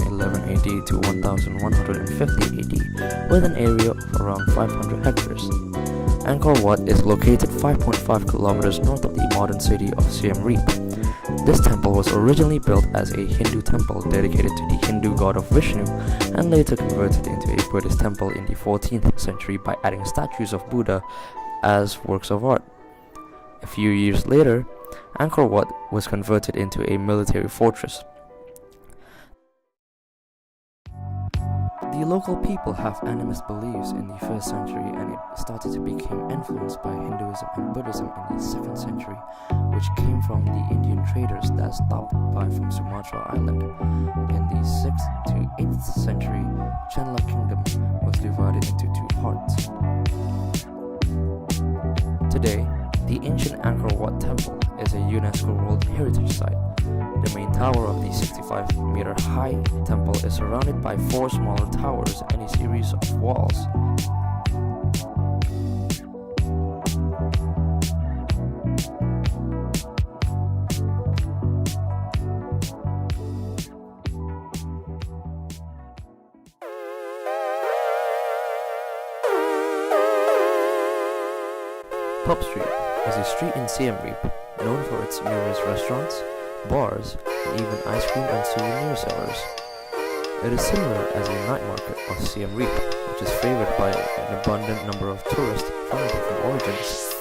in 11 AD to 1150 AD with an area of around 500 hectares. Angkor Wat is located 5.5 kilometers north of the modern city of Siem Reap. This temple was originally built as a Hindu temple dedicated to the Hindu god of Vishnu and later converted into a Buddhist temple in the 14th century by adding statues of Buddha as works of art. A few years later, Angkor Wat was converted into a military fortress. The local people have animist beliefs in the 1st century, and it started to become influenced by Hinduism and Buddhism in the 2nd century, which came from the Indian traders that stopped by from Sumatra Island. In the 6th to 8th century, Chenla Kingdom was divided into two parts. Today, the ancient Angkor Wat Temple is a UNESCO World Heritage Site. The main tower of the 65-meter-high temple is surrounded by 4 smaller towers and a series of walls. Pub Street is a street in Siem Reap known for its numerous restaurants, bars, and even ice cream and souvenir sellers. It is similar as a night market of Siem Reap, which is favored by an abundant number of tourists from different origins.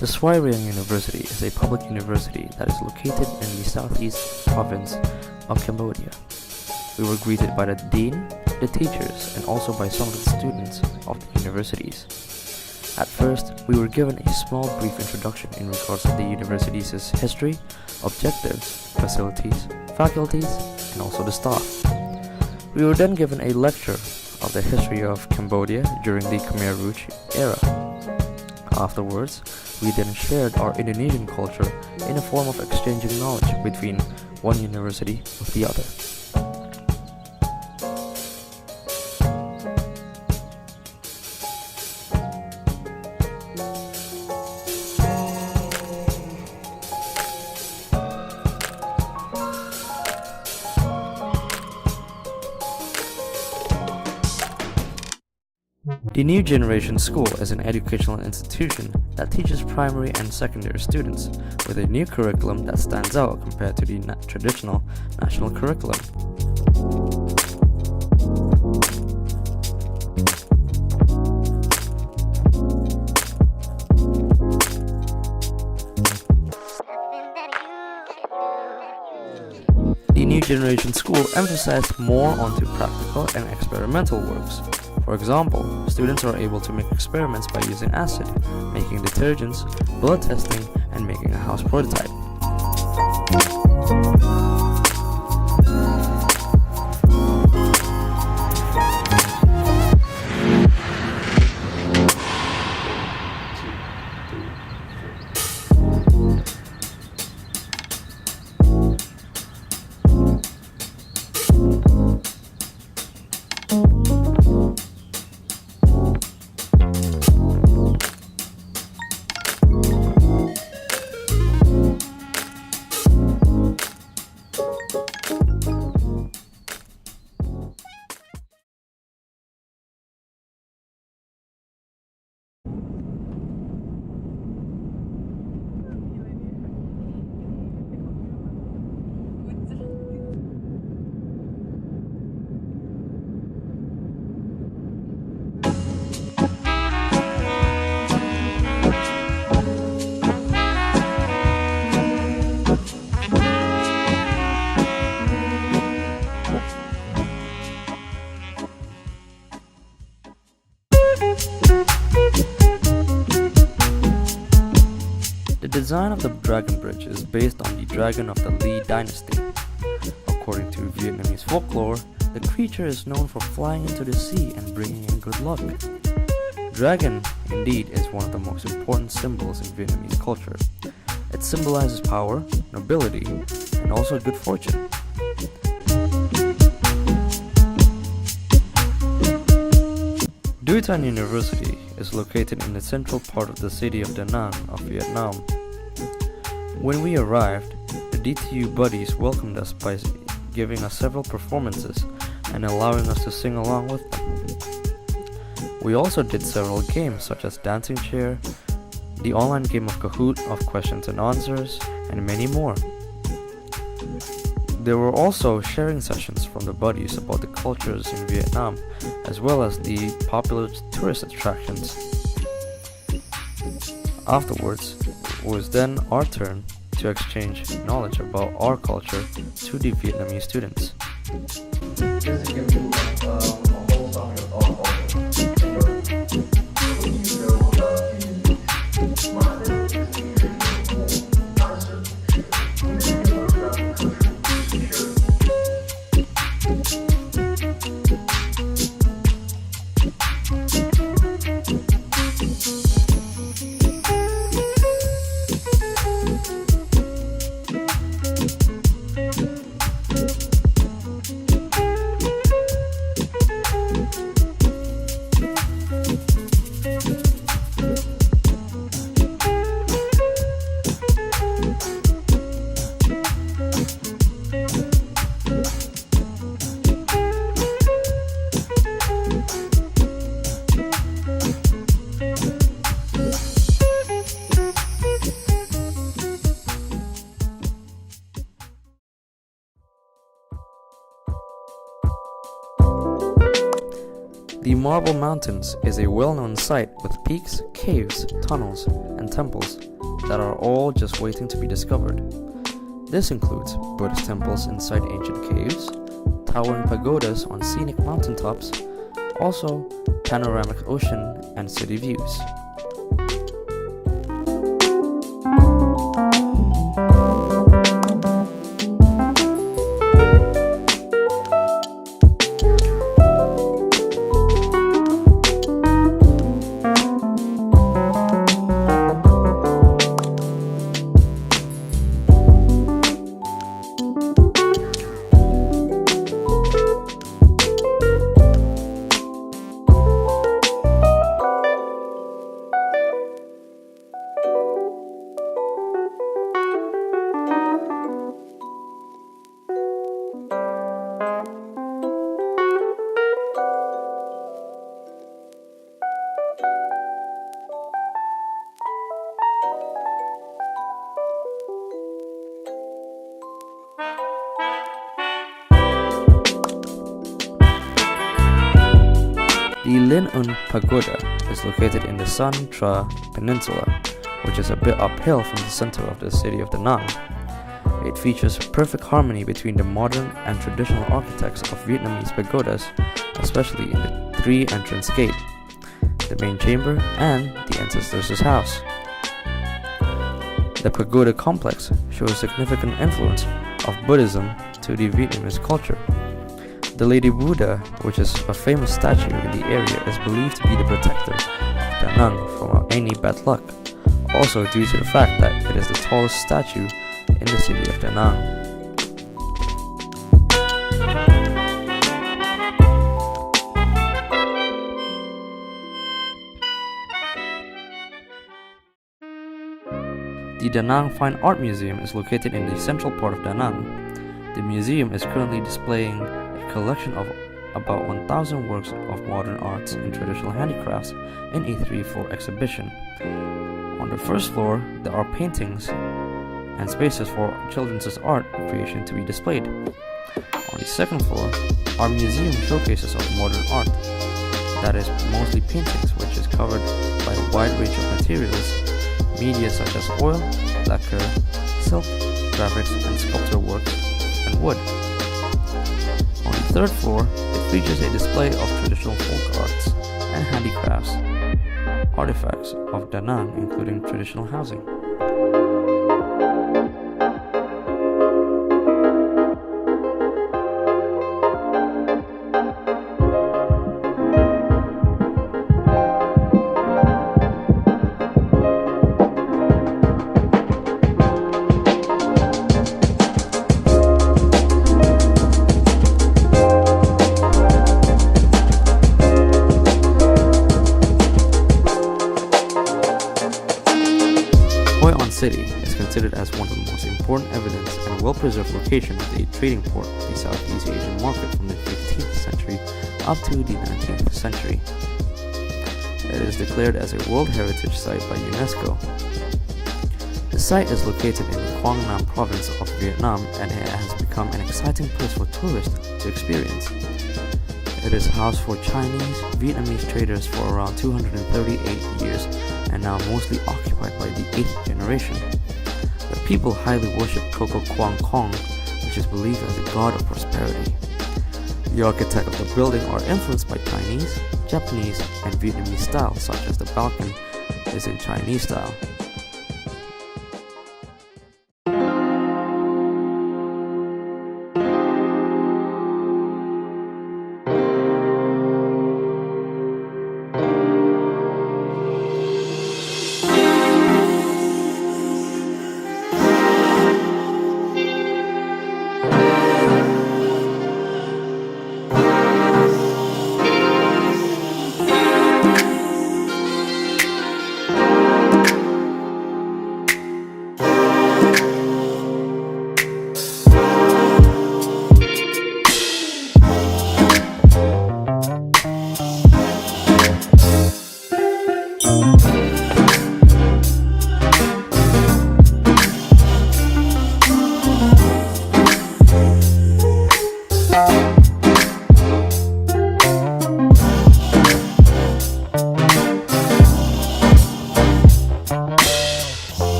The Svay University is a public university that is located in the southeast province of Cambodia. We were greeted by the dean, the teachers, and also by some of the students of the universities. At first, we were given a small brief introduction in regards to the university's history, objectives, facilities, faculties, and also the staff. We were then given a lecture of the history of Cambodia during the Khmer Rouge era. Afterwards, we then shared our Indonesian culture in a form of exchanging knowledge between one university with the other. The New Generation School is an educational institution that teaches primary and secondary students with a new curriculum that stands out compared to the traditional national curriculum. The New Generation School emphasized more onto practical and experimental works. For example, students are able to make experiments by using acid, making detergents, blood testing, and making a house prototype. The design of the dragon bridge is based on the dragon of the Lee dynasty. According to Vietnamese folklore, the creature is known for flying into the sea and bringing in good luck. Dragon, indeed, is one of the most important symbols in Vietnamese culture. It symbolizes power, nobility, and also good fortune. Duy University is located in the central part of the city of Danang of Vietnam. When we arrived, the DTU buddies welcomed us by giving us several performances and allowing us to sing along with them. We also did several games such as Dancing Chair, the online game of Kahoot of questions and answers, and many more. There were also sharing sessions from the buddies about the cultures in Vietnam, as well as the popular tourist attractions. Afterwards, it was then our turn to exchange knowledge about our culture to the Vietnamese students. The Marble Mountains is a well-known site with peaks, caves, tunnels, and temples that are all just waiting to be discovered. This includes Buddhist temples inside ancient caves, towering pagodas on scenic mountaintops, also panoramic ocean and city views. The Linh Un Pagoda is located in the San Tra Peninsula, which is a bit uphill from the center of the city of Danang. It features perfect harmony between the modern and traditional architects of Vietnamese pagodas, especially in the three entrance gate, the main chamber, and the ancestors' house. The pagoda complex shows significant influence of Buddhism to the Vietnamese culture. The Lady Buddha, which is a famous statue in the area, is believed to be the protector of Danang from any bad luck, also due to the fact that it is the tallest statue in the city of Danang. The Danang Fine Art Museum is located in the central part of Danang. The museum is currently displaying a collection of about 1,000 works of modern arts and traditional handicrafts in a 3-floor exhibition. On the first floor, there are paintings and spaces for children's art creation to be displayed. On the second floor, our museum showcases of modern art, that is mostly paintings, which is covered by a wide range of materials, media such as oil, lacquer, silk, graphics and sculpture works, and wood. On the third floor, it features a display of traditional folk arts, and handicrafts, artifacts of Danang including traditional housing. City is considered as one of the most important evidence and well-preserved location of the trading port of the Southeast Asian market from the 15th century up to the 19th century. It is declared as a World Heritage Site by UNESCO. The site is located in the Quang Nam province of Vietnam and it has become an exciting place for tourists to experience. It is housed for Chinese, Vietnamese traders for around 238 years and now mostly occupied by the 8th generation. The people highly worship Coco Quang Kong, which is believed as the god of prosperity. The architect of the building are influenced by Chinese, Japanese, and Vietnamese styles, such as the balcony is in Chinese style.